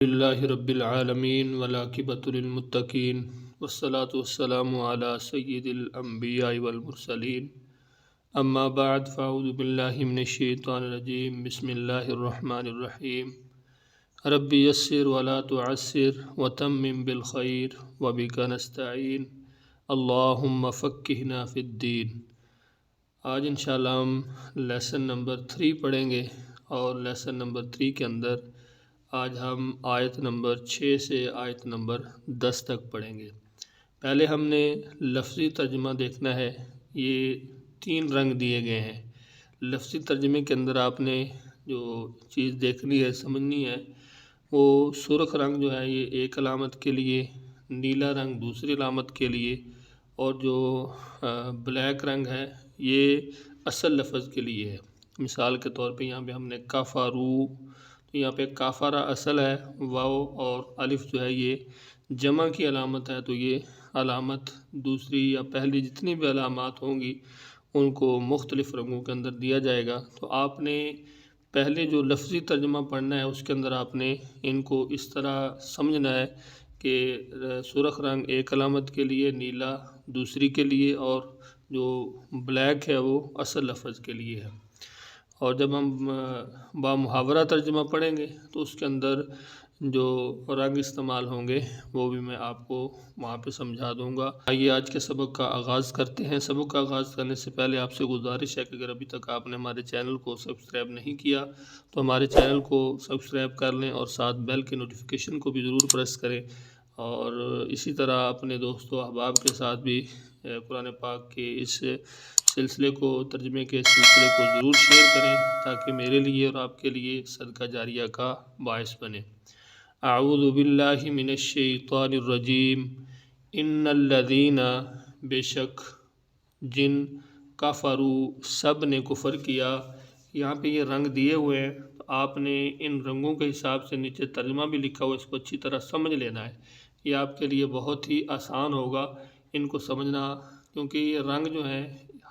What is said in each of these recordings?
للہ رب العالمین والعاقبۃ للمتقین والصلاة والسلام علی سید الانبیاء والمرسلین اما بعد فاعوذ باللہ من الشیطان الرجیم بسم اللہ الرحمن الرحیم رب یسر ولا تعسر وتمم بالخیر وبک نستعین اللہم فقہنا فی الدین۔ آج انشاءاللہ ہم لیسن نمبر 3 پڑھیں گے اور لیسن نمبر 3 کے اندر آج ہم آیت نمبر 6 سے آیت نمبر 10 تک پڑھیں گے۔ پہلے ہم نے لفظی ترجمہ دیکھنا ہے۔ یہ 3 رنگ دیے گئے ہیں۔ لفظی ترجمے کے اندر آپ نے جو چیز دیکھنی ہے، سمجھنی ہے، وہ سرخ رنگ جو ہے یہ ایک علامت کے لیے، نیلا رنگ دوسری علامت کے لیے، اور جو بلیک رنگ ہے یہ اصل لفظ کے لیے ہے۔ مثال کے طور پہ یہاں پہ ہم نے کفرو، تو یہاں پہ کافرہ اصل ہے، واو اور الف جو ہے یہ جمع کی علامت ہے، تو یہ علامت دوسری یا پہلی جتنی بھی علامات ہوں گی ان کو مختلف رنگوں کے اندر دیا جائے گا۔ تو آپ نے پہلے جو لفظی ترجمہ پڑھنا ہے اس کے اندر آپ نے ان کو اس طرح سمجھنا ہے کہ سرخ رنگ ایک علامت کے لیے، نیلا دوسری کے لیے، اور جو بلیک ہے وہ اصل لفظ کے لیے ہے۔ اور جب ہم بامحاورہ ترجمہ پڑھیں گے تو اس کے اندر جو رنگ استعمال ہوں گے وہ بھی میں آپ کو وہاں پہ سمجھا دوں گا۔ آئیے آج کے سبق کا آغاز کرتے ہیں۔ سبق کا آغاز کرنے سے پہلے آپ سے گزارش ہے کہ اگر ابھی تک آپ نے ہمارے چینل کو سبسکرائب نہیں کیا تو ہمارے چینل کو سبسکرائب کر لیں اور ساتھ بیل کی نوٹیفیکیشن کو بھی ضرور پریس کریں، اور اسی طرح اپنے دوستوں احباب کے ساتھ بھی قرآن پاک کے اس سلسلے کو، ترجمے کے سلسلے کو ضرور شیئر کریں تاکہ میرے لیے اور آپ کے لیے صدقہ جاریہ کا باعث بنے۔ اعوذ باللہ من الشیطان الرجیم ان الذین، بے شک جن، کفروا سب نے کفر کیا۔ یہاں پہ یہ رنگ دیے ہوئے ہیں، آپ نے ان رنگوں کے حساب سے نیچے ترجمہ بھی لکھا ہوا ہے، اس کو اچھی طرح سمجھ لینا ہے۔ یہ آپ کے لیے بہت ہی آسان ہوگا ان کو سمجھنا، کیونکہ یہ رنگ جو ہیں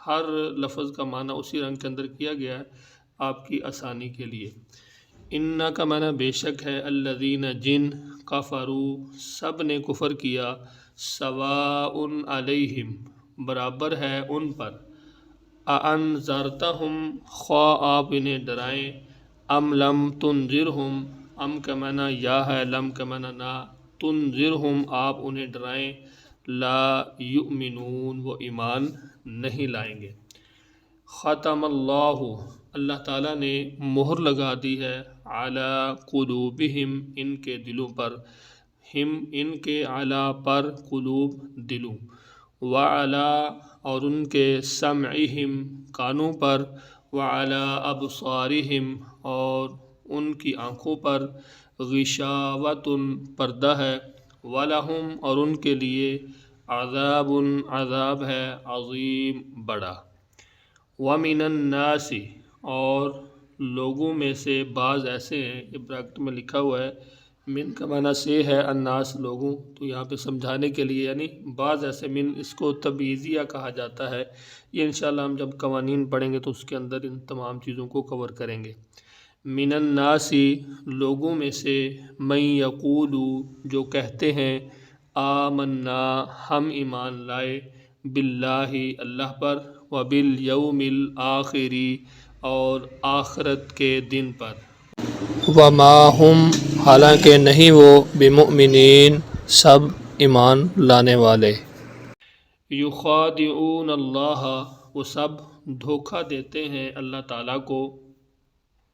ہر لفظ کا معنی اسی رنگ کے اندر کیا گیا ہے آپ کی آسانی کے لیے۔ ان کا معنی بے شک ہے، الذین جن، کفروا سب نے کفر کیا، سواء علیہم برابر ہے ان پر، اانذرتہم خواہ آپ انہیں ڈرائیں، ام لم تنذرہم، ام کا معنی یا ہے، لم کا معنی نہ، تنذرہم آپ انہیں ڈرائیں، لا یؤمنون وہ ایمان نہیں لائیں گے۔ ختم اللہ، اللہ تعالیٰ نے مہر لگا دی ہے، علی قلوبہم ان کے دلوں پر، ہم ان کے، علی پر، قلوب دلوں، وعلی اور ان کے، سمعہم کانوں پر، وعلی ابصارہم اور ان کی آنکھوں پر، غشاوۃ پردہ ہے، ولہم اور ان کے لیے، عذاب عذاب ہے، عظیم بڑا۔ وَمِنَ النَّاسِ اور لوگوں میں سے بعض ایسے ہیں، یہ بریکٹ میں لکھا ہوا ہے، من کا معنی سے ہے، الناس لوگوں، تو یہاں پہ سمجھانے کے لیے یعنی بعض ایسے، من اس کو تبعیضیہ کہا جاتا ہے۔ یہ انشاءاللہ ہم جب قوانین پڑھیں گے تو اس کے اندر ان تمام چیزوں کو کور کریں گے۔ من الناس لوگوں میں سے، من یقول جو کہتے ہیں، آمنا ہم ایمان لائے، باللہ اللہ پر، وبالیوم الآخر اور آخرت کے دن پر، وما ہم حالانکہ نہیں وہ، بمؤمنین سب ایمان لانے والے، یخادعون اللہ وہ سب دھوکہ دیتے ہیں اللہ تعالیٰ کو،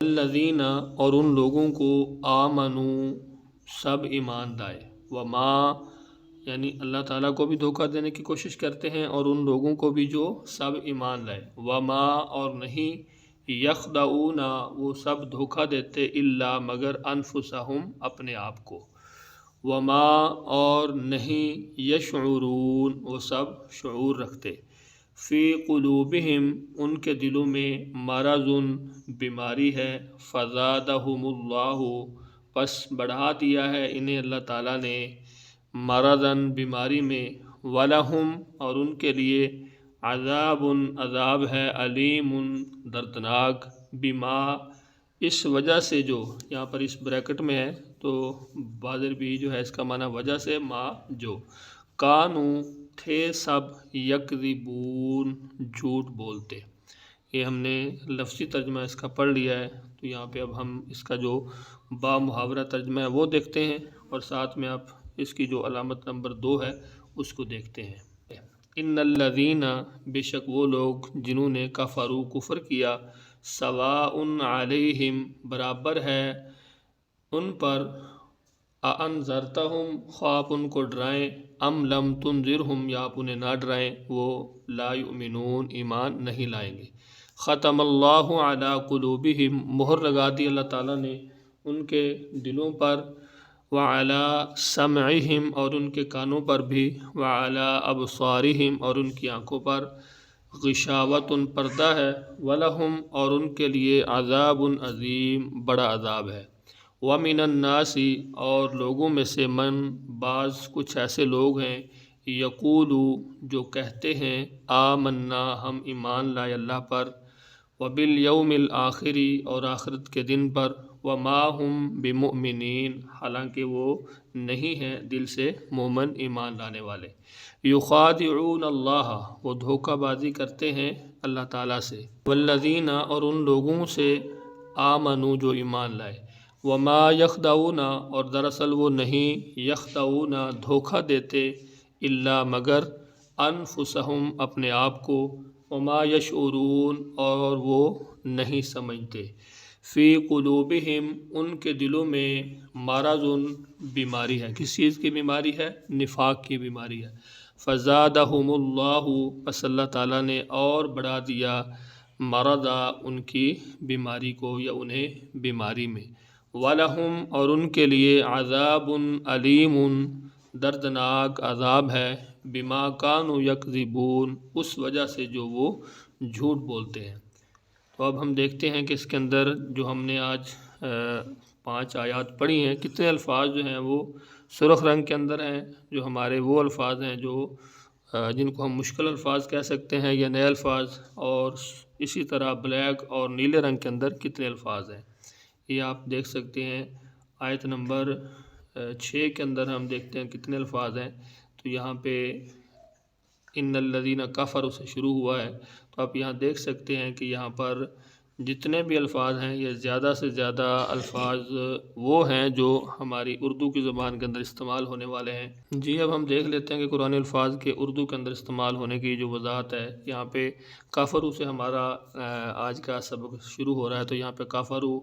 الذین اور ان لوگوں کو، آمنوا سب ایمان لائے، وما یعنی اللہ تعالیٰ کو بھی دھوکہ دینے کی کوشش کرتے ہیں اور ان لوگوں کو بھی جو سب ایمان لائے، وما اور نہیں، یخدعون وہ سب دھوکہ دیتے، الا مگر، انفسہم اپنے آپ کو، وما اور نہیں، یشعرون وہ سب شعور رکھتے، فی قلوبہم ان کے دلوں میں، مرض بیماری ہے، فزادہم اللہ پس بڑھا دیا ہے انہیں اللہ تعالیٰ نے، مرضاً بیماری میں، ولہم اور ان کے لیے، عذاب عذاب ہے، علیم دردناک، بما اس وجہ سے جو، یہاں پر اس بریکٹ میں ہے تو بازر بھی جو ہے اس کا معنی وجہ سے ما جو کانو تھے سب یکذبون جھوٹ بولتے. یہ ہم نے لفظی ترجمہ اس کا پڑھ لیا ہے. تو یہاں پہ اب ہم اس کا جو با محاورہ ترجمہ ہے وہ دیکھتے ہیں اور ساتھ میں آپ اس کی جو علامت نمبر 2 ہے اس کو دیکھتے ہیں. ان الذین بے شک وہ لوگ جنہوں نے کفروا کفر کیا سواء علیہم برابر ہے ان پر اانذرتہم خواہ آپ ان کو ڈرائیں ام لم تنذرہم یا آپ انہیں نہ ڈرائیں وہ لا یؤمنون ایمان نہیں لائیں گے. ختم اللہ علی قلوبہم مہر لگا دی اللہ تعالیٰ نے ان کے دلوں پر وعلی سمعہم اور ان کے کانوں پر بھی وعلی ابصارہم اور ان کی آنکھوں پر غشاوت پردہ ہے ولہم اور ان کے لیے عذاب عظیم بڑا عذاب ہے. وَمِنَ النَّاسِ اور لوگوں میں سے من بعض کچھ ایسے لوگ ہیں یقولو جو کہتے ہیں آمنا ہم ایمان لائے اللہ پر وبالیوم الآخر اور آخرت کے دن پر وما ہم بمؤمنین حالانکہ وہ نہیں ہیں دل سے مومن ایمان لانے والے. یخادعون اللہ وہ دھوکہ بازی کرتے ہیں اللہ تعالیٰ سے والذین اور ان لوگوں سے آمنو جو ایمان لائے وما یخدعون اور دراصل وہ نہیں یخدعون دھوکہ دیتے الا مگر انفسہم اپنے آپ کو وما یشعرون اور وہ نہیں سمجھتے. فی قلوبہم ان کے دلوں میں مرض بیماری ہے. کس چیز کی بیماری ہے؟ نفاق کی بیماری ہے. فزادہم اللہ پس اللہ تعالیٰ نے اور بڑھا دیا مرضا ان کی بیماری کو یا انہیں بیماری میں. وَلَهُمْ اور ان کے لیے عذاب علیم دردناک عذاب ہے بما کانوا یکذبون اس وجہ سے جو وہ جھوٹ بولتے ہیں. تو اب ہم دیکھتے ہیں کہ اس کے اندر جو ہم نے آج 5 آیات پڑھی ہیں کتنے الفاظ جو ہیں وہ سرخ رنگ کے اندر ہیں جو ہمارے وہ الفاظ ہیں جو جن کو ہم مشکل الفاظ کہہ سکتے ہیں یا نئے الفاظ اور اسی طرح بلیک اور نیلے رنگ کے اندر کتنے الفاظ ہیں. یہ آپ دیکھ سکتے ہیں آیت نمبر 6 کے اندر ہم دیکھتے ہیں کتنے الفاظ ہیں. تو یہاں پہ ان الذین کفروا سے شروع ہوا ہے تو آپ یہاں دیکھ سکتے ہیں کہ یہاں پر جتنے بھی الفاظ ہیں یہ زیادہ سے زیادہ الفاظ وہ ہیں جو ہماری اردو کی زبان کے اندر استعمال ہونے والے ہیں. جی اب ہم دیکھ لیتے ہیں کہ قرآن الفاظ کے اردو کے اندر استعمال ہونے کی جو وضاحت ہے. یہاں پہ کافرو سے ہمارا آج کا سبق شروع ہو رہا ہے. تو یہاں پہ کافرو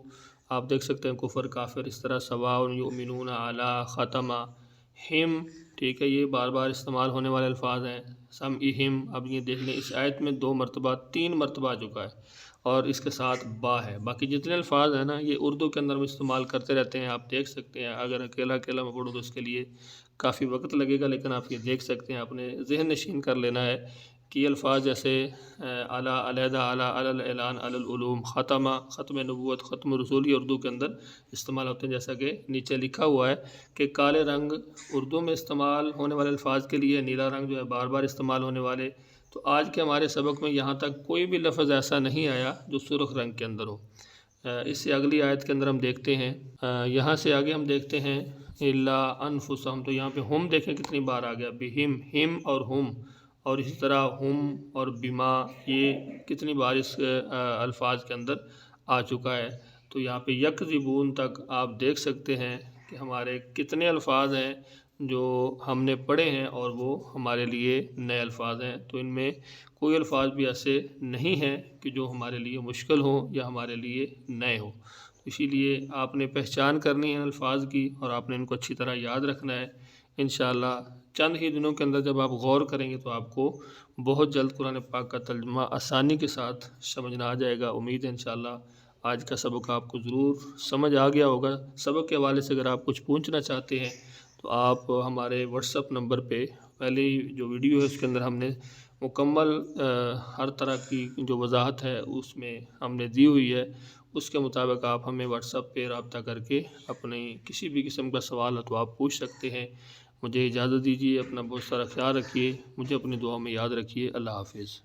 آپ دیکھ سکتے ہیں کفر کافر اس طرح سواء یؤمنون علی ختمہ ہم ٹھیک ہے یہ بار بار استعمال ہونے والے الفاظ ہیں. سمعہم اب یہ دیکھ لیں اس آیت میں 2 مرتبہ 3 مرتبہ آ چکا ہے اور اس کے ساتھ با ہے. باقی جتنے الفاظ ہیں نا یہ اردو کے اندر ہم استعمال کرتے رہتے ہیں. آپ دیکھ سکتے ہیں اگر اکیلا اکیلا میں پڑھوں تو اس کے لیے کافی وقت لگے گا لیکن آپ یہ دیکھ سکتے ہیں اپنے ذہن نشین کر لینا ہے کہ یہ الفاظ جیسے اعلیٰ علیحدہ اعلیٰ الاعلان العلوم ختمہ ختم نبوت ختم رسول یہ اردو کے اندر استعمال ہوتے ہیں. جیسا کہ نیچے لکھا ہوا ہے کہ کالے رنگ اردو میں استعمال ہونے والے الفاظ کے لیے نیلا رنگ جو ہے بار بار استعمال ہونے والے. تو آج کے ہمارے سبق میں یہاں تک کوئی بھی لفظ ایسا نہیں آیا جو سرخ رنگ کے اندر ہو. اس سے اگلی آیت کے اندر ہم دیکھتے ہیں یہاں سے آگے ہم دیکھتے ہیں الا انفسہم. تو یہاں پہ ہم دیکھیں کتنی بار آ گیا بہم ہم اور ہم اور اسی طرح ہم اور بما یہ کتنی بار اس الفاظ کے اندر آ چکا ہے. تو یہاں پہ یکذبون تک آپ دیکھ سکتے ہیں کہ ہمارے کتنے الفاظ ہیں جو ہم نے پڑھے ہیں اور وہ ہمارے لیے نئے الفاظ ہیں. تو ان میں کوئی الفاظ بھی ایسے نہیں ہیں کہ جو ہمارے لیے مشکل ہوں یا ہمارے لیے نئے ہوں. اسی لیے آپ نے پہچان کرنی ہے الفاظ کی اور آپ نے ان کو اچھی طرح یاد رکھنا ہے. انشاءاللہ چند ہی دنوں کے اندر جب آپ غور کریں گے تو آپ کو بہت جلد قرآن پاک کا ترجمہ آسانی کے ساتھ سمجھنا آ جائے گا. امید ہے انشاءاللہ آج کا سبق آپ کو ضرور سمجھ آ گیا ہوگا. سبق کے حوالے سے اگر آپ کچھ پوچھنا چاہتے ہیں تو آپ ہمارے واٹس ایپ نمبر پہ پہلی جو ویڈیو ہے اس کے اندر ہم نے مکمل ہر طرح کی جو وضاحت ہے اس میں ہم نے دی ہوئی ہے. اس کے مطابق آپ ہمیں واٹس ایپ پہ رابطہ کر کے اپنی کسی بھی قسم کا سوال ہے تو آپ پوچھ سکتے ہیں. مجھے اجازت دیجیے. اپنا بہت سارا خیال رکھیے. مجھے اپنی دعا میں یاد رکھیے. اللہ حافظ.